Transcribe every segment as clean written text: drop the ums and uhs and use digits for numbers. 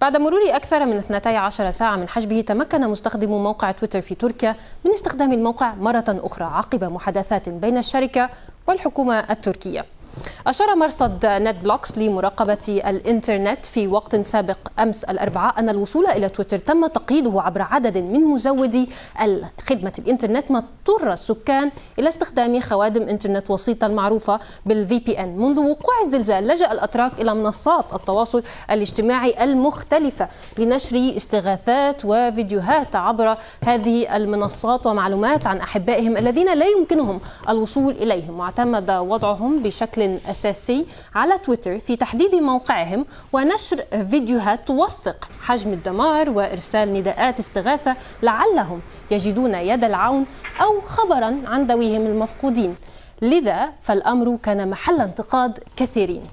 بعد مرور أكثر من 12 ساعة من حجبه، تمكن مستخدمو موقع تويتر في تركيا من استخدام الموقع مرة أخرى عقب محادثات بين الشركة والحكومة التركية. أشار مرصد نت بلوكس لمراقبة الإنترنت في وقت سابق أمس الأربعاء أن الوصول إلى تويتر تم تقييده عبر عدد من مزودي خدمة الإنترنت، ما اضطر السكان إلى استخدام خوادم إنترنت وسيطة المعروفة بالVPN. منذ وقوع الزلزال لجأ الأتراك إلى منصات التواصل الاجتماعي المختلفة لنشر استغاثات وفيديوهات عبر هذه المنصات ومعلومات عن أحبائهم الذين لا يمكنهم الوصول إليهم، واعتمد وضعهم بشكل أساسي على تويتر في تحديد موقعهم ونشر فيديوهات توثق حجم الدمار وإرسال نداءات استغاثة لعلهم يجدون يد العون أو خبرا عن ذويهم المفقودين. لذا فالأمر كان محل انتقاد كثيرين.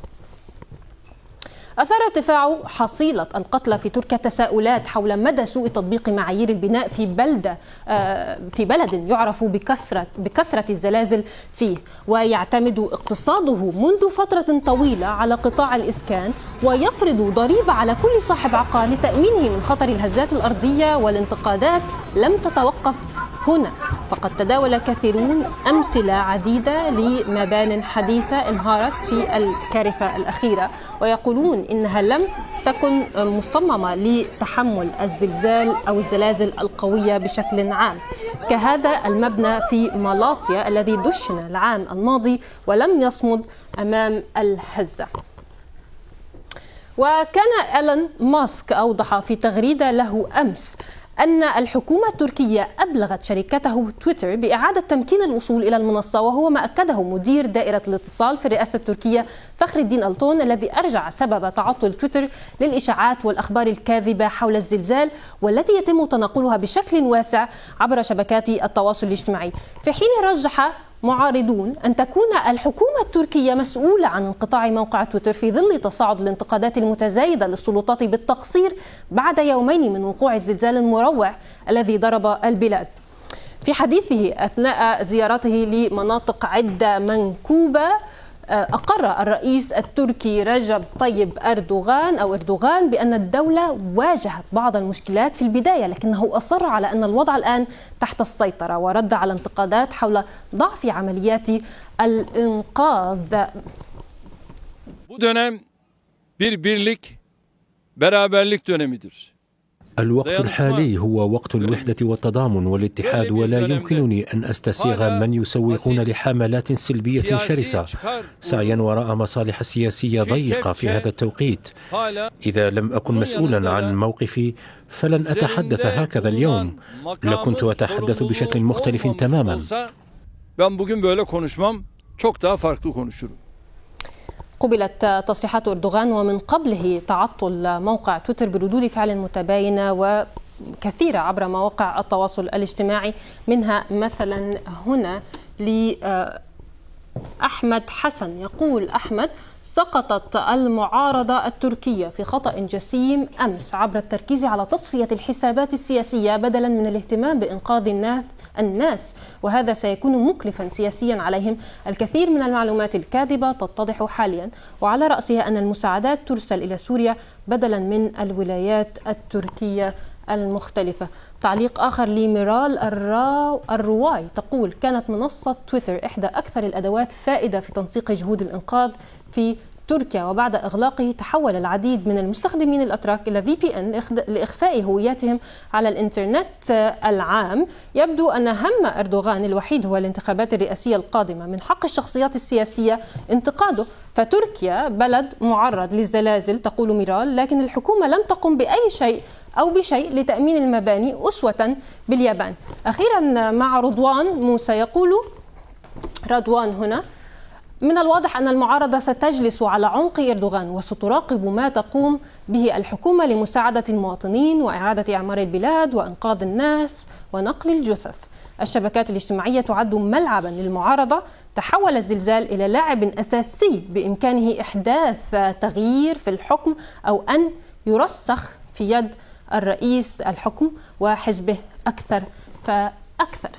أثار ارتفاع حصيلة القتلى في تركيا تساؤلات حول مدى سوء تطبيق معايير البناء في بلد يعرف بكثرة الزلازل فيه، ويعتمد اقتصاده منذ فترة طويلة على قطاع الإسكان، ويفرض ضريبة على كل صاحب عقار لتأمينه من خطر الهزات الأرضية. والانتقادات لم تتوقف هنا، فقد تداول كثيرون أمثلة عديدة لمبان حديثة انهارت في الكارثة الأخيرة، ويقولون إنها لم تكن مصممة لتحمل الزلزال أو الزلازل القوية بشكل عام، كهذا المبنى في مالاطيا الذي دشن العام الماضي ولم يصمد أمام الهزة. وكان إيلون ماسك أوضح في تغريدة له أمس أن الحكومة التركية أبلغت شركته تويتر بإعادة تمكين الوصول إلى المنصة، وهو ما أكده مدير دائرة الاتصال في الرئاسة التركية فخر الدين ألتون، الذي أرجع سبب تعطل تويتر للإشاعات والأخبار الكاذبة حول الزلزال والتي يتم تناقلها بشكل واسع عبر شبكات التواصل الاجتماعي، في حين رجح معارضون أن تكون الحكومة التركية مسؤولة عن انقطاع موقع تويتر في ظل تصاعد الانتقادات المتزايدة للسلطات بالتقصير بعد يومين من وقوع الزلزال المروع الذي ضرب البلاد. في حديثه أثناء زيارته لمناطق عدة منكوبة، أقر الرئيس التركي رجب طيب أردوغان بأن الدولة واجهت بعض المشكلات في البداية، لكنه أصر على أن الوضع الآن تحت السيطرة، ورد على انتقادات حول ضعف عمليات الإنقاذ. Bu dönem bir birlik, beraberlik dönemidir. الوقت الحالي هو وقت الوحدة والتضامن والاتحاد، ولا يمكنني أن أستسيغ من يسوقون لحملات سلبية شرسة سعيا وراء مصالح سياسية ضيقة في هذا التوقيت. إذا لم أكن مسؤولا عن موقفي فلن أتحدث هكذا اليوم، لكنت أتحدث بشكل مختلف تماما. قبلت تصريحات أردوغان ومن قبله تعطل موقع تويتر بردود فعل متباينة وكثيرة عبر مواقع التواصل الاجتماعي، منها مثلا هنا لأحمد حسن. يقول أحمد: سقطت المعارضة التركية في خطأ جسيم أمس عبر التركيز على تصفية الحسابات السياسية بدلا من الاهتمام بإنقاذ الناس، وهذا سيكون مكلفا سياسيا عليهم. الكثير من المعلومات الكاذبة تتضح حاليا، وعلى رأسها أن المساعدات ترسل إلى سوريا بدلا من الولايات التركية المختلفة. تعليق آخر لميرال الرواي تقول: كانت منصة تويتر إحدى أكثر الأدوات فائدة في تنسيق جهود الإنقاذ في تركيا، وبعد إغلاقه تحول العديد من المستخدمين الأتراك إلى VPN لإخفاء هوياتهم على الإنترنت العام. يبدو أن هم أردوغان الوحيد هو الانتخابات الرئاسية القادمة، من حق الشخصيات السياسية انتقاده، فتركيا بلد معرض للزلازل تقول ميرال، لكن الحكومة لم تقم بأي شيء أو بشيء لتأمين المباني أسوة باليابان. أخيرا مع رضوان موسى، يقول رضوان هنا: من الواضح أن المعارضة ستجلس على عنق أردوغان وستراقب ما تقوم به الحكومة لمساعدة المواطنين وإعادة إعمار البلاد وإنقاذ الناس ونقل الجثث. الشبكات الاجتماعية تعد ملعبا للمعارضة. تحول الزلزال إلى لاعب أساسي بإمكانه إحداث تغيير في الحكم أو أن يرسخ في يد الرئيس الحكم وحزبه أكثر فأكثر.